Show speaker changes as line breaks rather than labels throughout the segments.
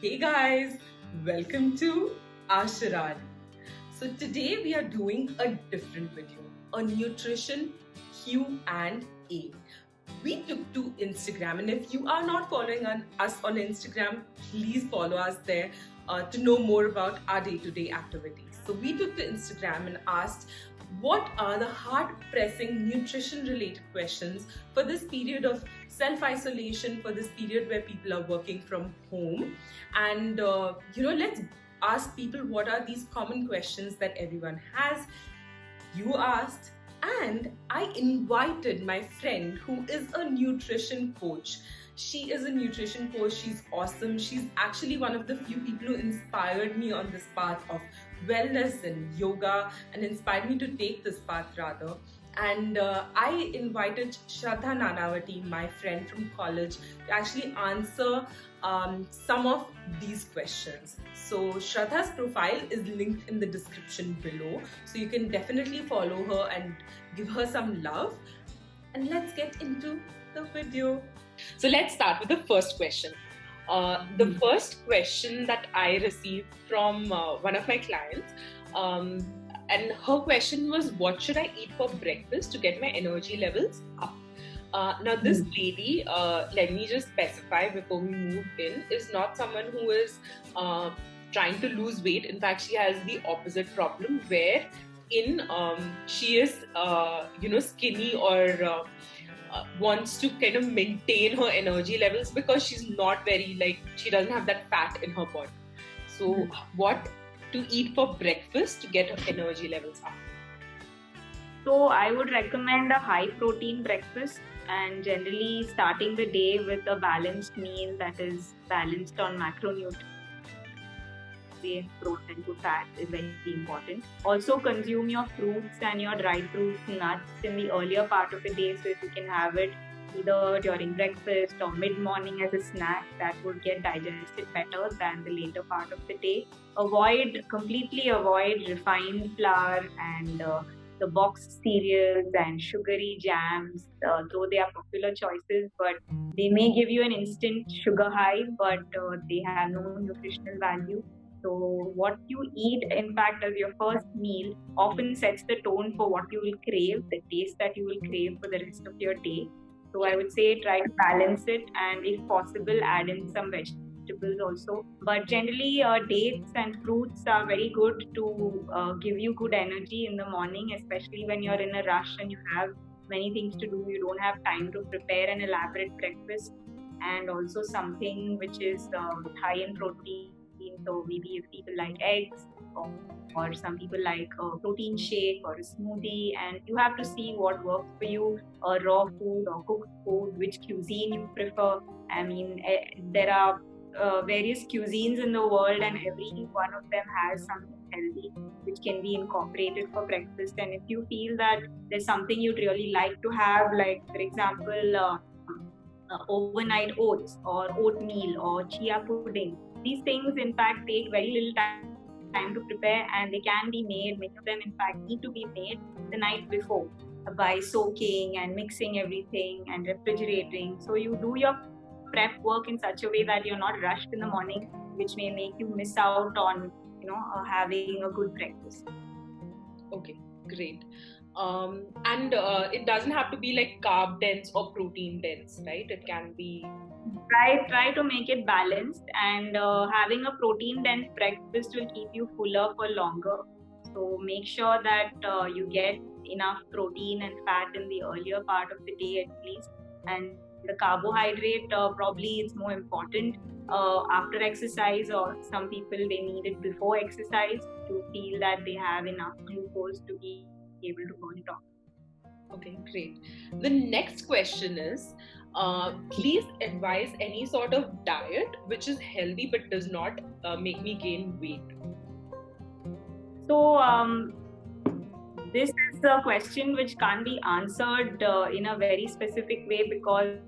Hey guys, welcome to Ashrad. So today we are doing a different video, a nutrition Q&A. We took to Instagram, and if you are not following us on Instagram, please follow us there to know more about our day-to-day activities. So we took to Instagram and asked what are the heart-pressing nutrition-related questions for this period of self-isolation, for this period where people are working from home, and let's ask people what are these common questions that everyone has. You asked, and I invited my friend who is a nutrition coach. She is a nutrition coach. She's awesome. She's actually one of the few people who inspired me on this path of wellness and yoga, and inspired me to take this path rather. And I invited Shradha Nanavati, my friend from college, to actually answer some of these questions. So Shradha's profile is linked in the description below, so you can definitely follow her and give her some love. And let's get into the video. So let's start with the first question. The first question that I received from one of my clients, and her question was, what should I eat for breakfast to get my energy levels up? Now this lady, let me just specify before we move in, is not someone who is trying to lose weight. In fact, she has the opposite problem where she is skinny or wants to kind of maintain her energy levels because she's not very, she doesn't have that fat in her body. So what to eat for breakfast to get her energy levels up?
So I would recommend a high protein breakfast, and generally starting the day with a balanced meal that is balanced on macronutrients, protein to fat is very important. Also consume your fruits and your dried fruits, nuts in the earlier part of the day, so if you can have it either during breakfast or mid-morning as a snack, that would get digested better than the later part of the day. Completely avoid refined flour and the boxed cereals and sugary jams, though they are popular choices, but they may give you an instant sugar high, but they have no nutritional value. So what you eat, in fact, as your first meal often sets the tone for what you will crave, the taste that you will crave for the rest of your day. So I would say try to balance it, and if possible, add in some vegetables also. But generally, dates and fruits are very good to give you good energy in the morning, especially when you're in a rush and you have many things to do. You don't have time to prepare an elaborate breakfast, and also something which is high in protein. So maybe if people like eggs, or some people like a protein shake or a smoothie, and you have to see what works for you, raw food or cooked food, which cuisine you prefer. I mean, there are various cuisines in the world, and every one of them has something healthy which can be incorporated for breakfast. And if you feel that there's something you'd really like to have, like for example, overnight oats or oatmeal or chia pudding, these things in fact take very little time to prepare, and they can be made, many of them in fact need to be made the night before by soaking and mixing everything and refrigerating. So you do your prep work in such a way that you're not rushed in the morning, which may make you miss out on having a good breakfast.
Okay, great. And it doesn't have to be like carb dense or protein dense, right? It can be.
Try to make it balanced, and having a protein dense breakfast will keep you fuller for longer. So make sure that you get enough protein and fat in the earlier part of the day at least, and the carbohydrate probably is more important after exercise, or some people they need it before exercise to feel that they have enough glucose to be able to burn it off.
Okay, great. The next question is, please advise any sort of diet which is healthy but does not make me gain weight.
So this is a question which can't be answered in a very specific way, because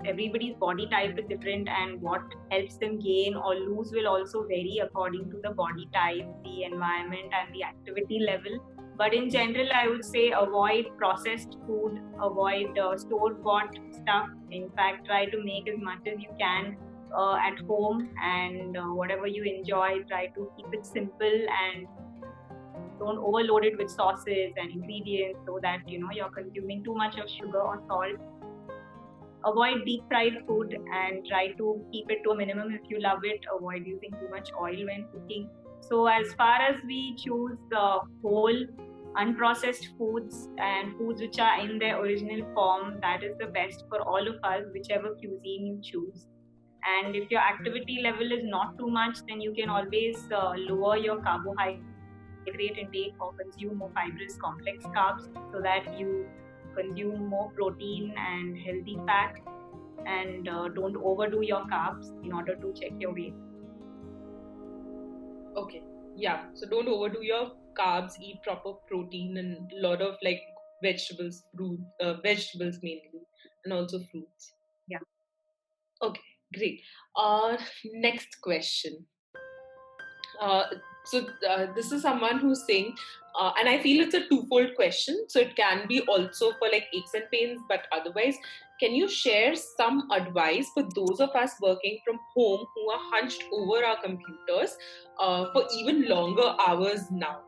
everybody's body type is different, and what helps them gain or lose will also vary according to the body type, the environment and the activity level. But in general, I would say avoid processed food, avoid store-bought stuff. In fact, try to make as much as you can at home, and whatever you enjoy, try to keep it simple and don't overload it with sauces and ingredients so that you're consuming too much of sugar or salt. Avoid deep fried food and try to keep it to a minimum if you love it. Avoid using too much oil when cooking. So as far as we choose the whole unprocessed foods and foods which are in their original form, that is the best for all of us, whichever cuisine you choose. And if your activity level is not too much, then you can always lower your carbohydrate intake or consume more fibrous complex carbs so that you consume more protein and healthy fat, and don't overdo your carbs in order to check your weight.
Okay, yeah. So don't overdo your carbs. Eat proper protein and a lot of like vegetables, vegetables mainly, and also fruits.
Yeah.
Okay, great. Next question. Uh, so this is someone who's saying, and I feel it's a twofold question. So it can be also for like aches and pains, but otherwise, can you share some advice for those of us working from home who are hunched over our computers for even longer hours now?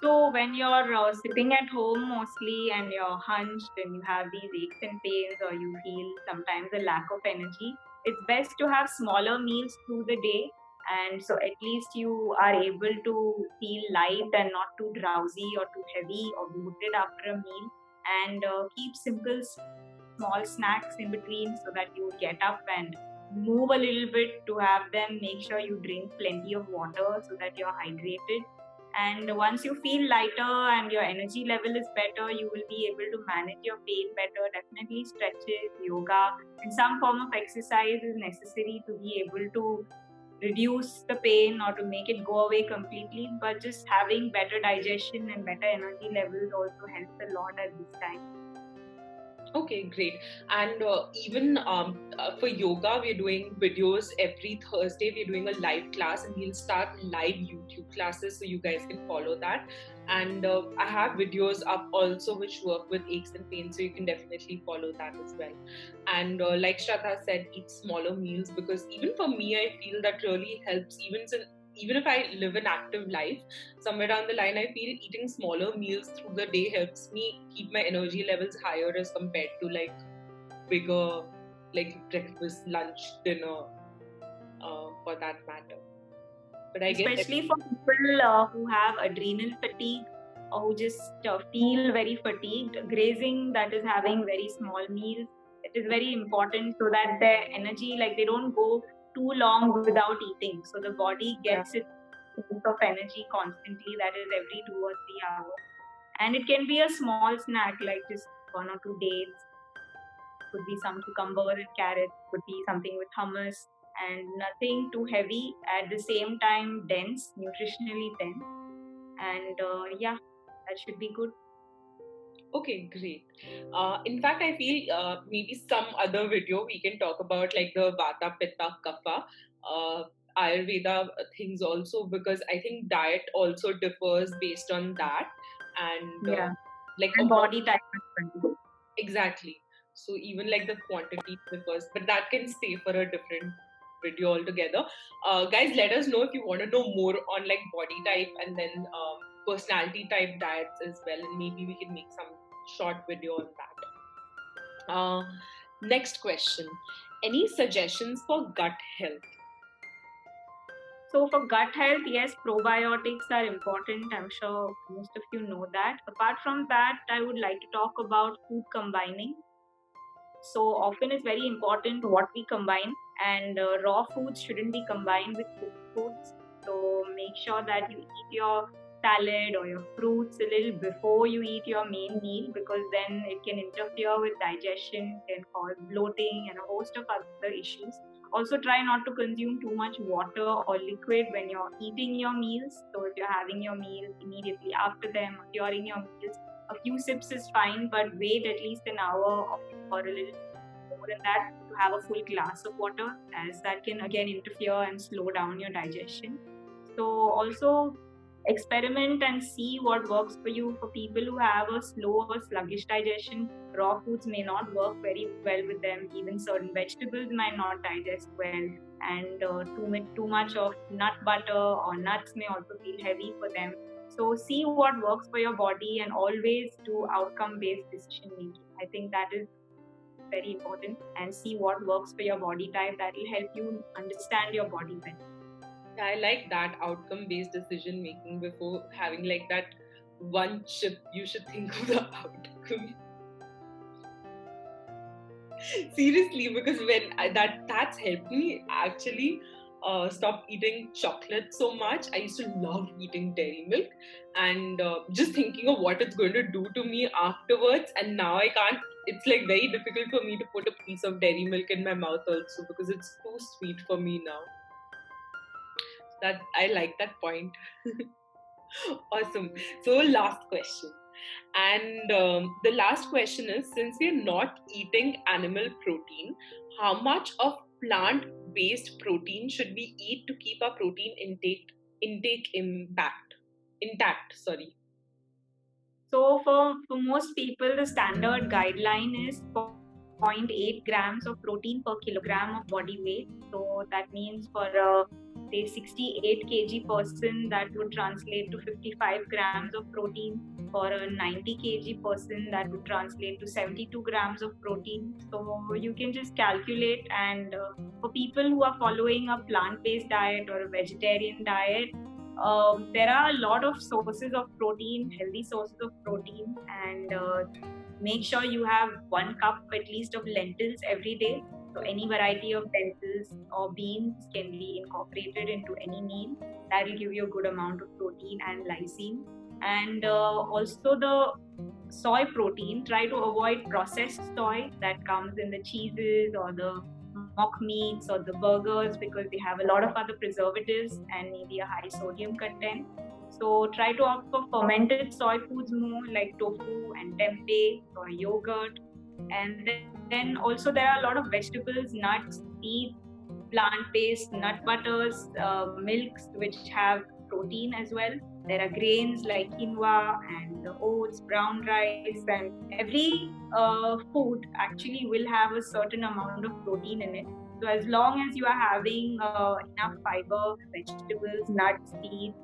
So when you're sitting at home mostly and you're hunched and you have these aches and pains, or you feel sometimes a lack of energy, it's best to have smaller meals through the day. And so at least you are able to feel light and not too drowsy or too heavy or bloated after a meal. And keep simple small snacks in between so that you get up and move a little bit to have them. Make sure you drink plenty of water so that you're hydrated. And once you feel lighter and your energy level is better, you will be able to manage your pain better. Definitely stretches, yoga, and some form of exercise is necessary to be able to reduce the pain or to make it go away completely. But just having better digestion and better energy levels also helps a lot at this time.
Okay, great. And even for yoga, we're doing videos every Thursday. We're doing a live class, and we'll start live YouTube classes so you guys can follow that. And I have videos up also which work with aches and pains, so you can definitely follow that as well. And like Shradha said, eat smaller meals, because even for me, I feel that really helps. Even if I live an active life, somewhere down the line, I feel eating smaller meals through the day helps me keep my energy levels higher as compared to like bigger, like breakfast, lunch, dinner, for that matter. But I guess
Especially for people who have adrenal fatigue or who just feel very fatigued, grazing, that is having very small meals, it is very important so that their energy, like they don't go too long without eating, so the body gets its source of energy constantly, that is every 2 or 3 hours. And it can be a small snack like just 1 or 2 dates, could be some cucumbers and carrots, could be something with hummus, and nothing too heavy, at the same time dense, nutritionally dense. And yeah, that should be good.
okay, great. In fact, I feel maybe some other video we can talk about like the Vata, Pitta, Kapha, Ayurveda things also, because I think diet also differs based on that, and
Yeah,
like
and body type as well.
exactly. So even like the quantity differs, but that can stay for a different video altogether. Guys, let us know if you want to know more on like body type and then personality type diets as well, and maybe we can make some short video on that. Next question: any suggestions for gut health?
So for gut health, yes, probiotics are important. I'm sure most of you know that. Apart from that, I would like to talk about food combining. So often it's very important what we combine, and raw foods shouldn't be combined with cooked foods. So make sure that you eat your salad or your fruits a little before you eat your main meal, because then it can interfere with digestion, can cause bloating and a host of other issues. Also, try not to consume too much water or liquid when you're eating your meals. So if you're having your meal immediately after them or during your meals, a few sips is fine, but wait at least an hour or a little more than that to have a full glass of water, as that can again interfere and slow down your digestion. So also experiment and see what works for you. For people who have a slow or sluggish digestion, raw foods may not work very well with them. Even certain vegetables might not digest well, and too much of nut butter or nuts may also feel heavy for them. So see what works for your body and always do outcome-based decision making. I think that is very important, and see what works for your body type. That will help you understand your body better.
Yeah, I like that outcome based decision making before having like that one chip. You should think of the outcome. Seriously, because when that's helped me actually stop eating chocolate so much. I used to love eating dairy milk, and just thinking of what it's going to do to me afterwards. And now I can't. It's like very difficult for me to put a piece of dairy milk in my mouth also because it's too sweet for me now. That I like that point. Awesome. So last question. And the last question is, since we're not eating animal protein, how much of plant based protein should we eat to keep our protein intake intact? Sorry.
So for most people, the standard guideline is 0.8 grams of protein per kilogram of body weight. So that means for a say 68 kg person, that would translate to 55 grams of protein. For a 90 kg person, that would translate to 72 grams of protein. So you can just calculate. And for people who are following a plant-based diet or a vegetarian diet, there are a lot of sources of protein, healthy sources of protein, and make sure you have 1 cup at least of lentils every day. So any variety of lentils or beans can be incorporated into any meal. That will give you a good amount of protein and lysine. And also the soy protein, try to avoid processed soy that comes in the cheeses or the mock meats or the burgers, because they have a lot of other preservatives and maybe a high sodium content. So try to opt for fermented soy foods more, like tofu and tempeh or yogurt. And then also there are a lot of vegetables, nuts, seeds, plant-based nut butters, milks which have protein as well. There are grains like quinoa and oats, brown rice, and every food actually will have a certain amount of protein in it. So as long as you are having enough fiber, vegetables, nuts, seeds,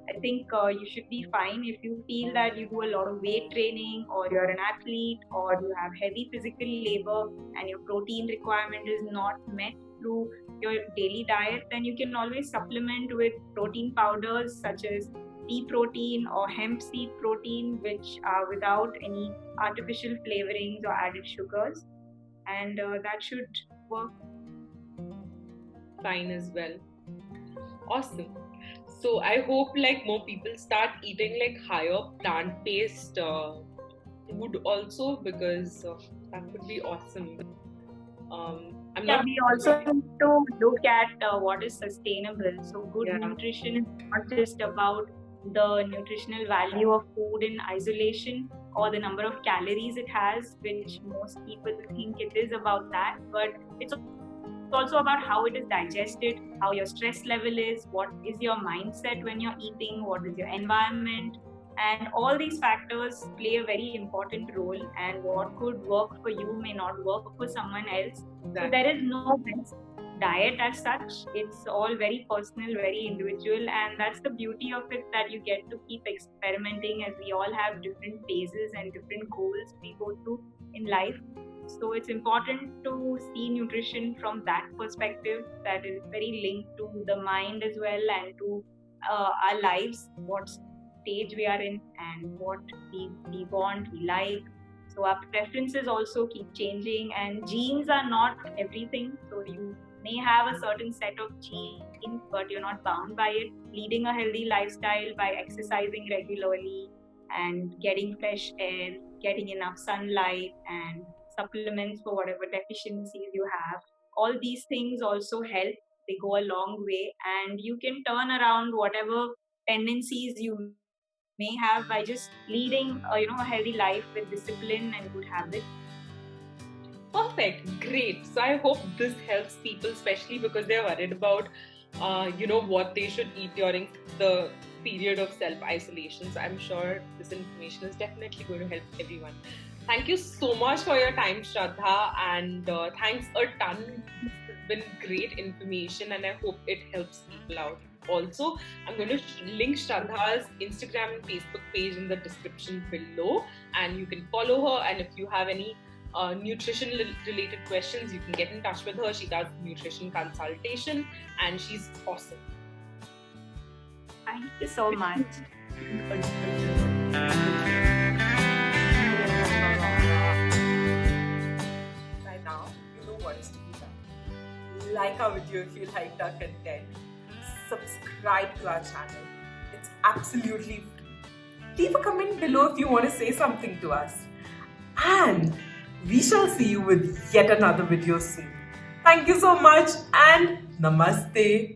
I think you should be fine. If you feel that you do a lot of weight training, or you're an athlete, or you have heavy physical labor and your protein requirement is not met through your daily diet, then you can always supplement with protein powders such as pea protein or hemp seed protein, which are without any artificial flavorings or added sugars, and that should work
Fine as well. Awesome. So I hope like more people start eating like higher plant-based food also, because that would be awesome. I'm
Yeah,
not.
we also need to look at what is sustainable. So, good
Yeah.
nutrition is not just about the nutritional value of food in isolation or the number of calories it has, which most people think it is about that, but it's also about how it is digested, how your stress level is, what is your mindset when you're eating, what is your environment, and all these factors play a very important role. And what could work for you may not work for someone else. So there is no best diet as such. It's all very personal, very individual, and that's the beauty of it, that you get to keep experimenting, as we all have different phases and different goals we go through in life. So it's important to see nutrition from that perspective, that is very linked to the mind as well, and to our lives, what stage we are in, and what we want, we like. So our preferences also keep changing, and genes are not everything. So you may have a certain set of genes, but you're not bound by it. Leading a healthy lifestyle by exercising regularly and getting fresh air, getting enough sunlight, and supplements for whatever deficiencies you have. All these things also help. They go a long way, and you can turn around whatever tendencies you may have by just leading a healthy life with discipline and good habits.
Perfect, great. So I hope this helps people, especially because they're worried about, what they should eat during the period of self-isolation. So I'm sure this information is definitely going to help everyone. Thank you so much for your time, Shraddha, and thanks a ton. This has been great information, and I hope it helps people out. Also, I'm going to link Shraddha's Instagram and Facebook page in the description below, and you can follow her. And if you have any nutrition related questions, you can get in touch with her. She does nutrition consultation, and she's awesome.
Thank you so much.
By now, you know what is to be done. Like our video if you liked our content. Subscribe to our channel. It's absolutely free. Leave a comment below if you want to say something to us. And we shall see you with yet another video soon. Thank you so much and Namaste.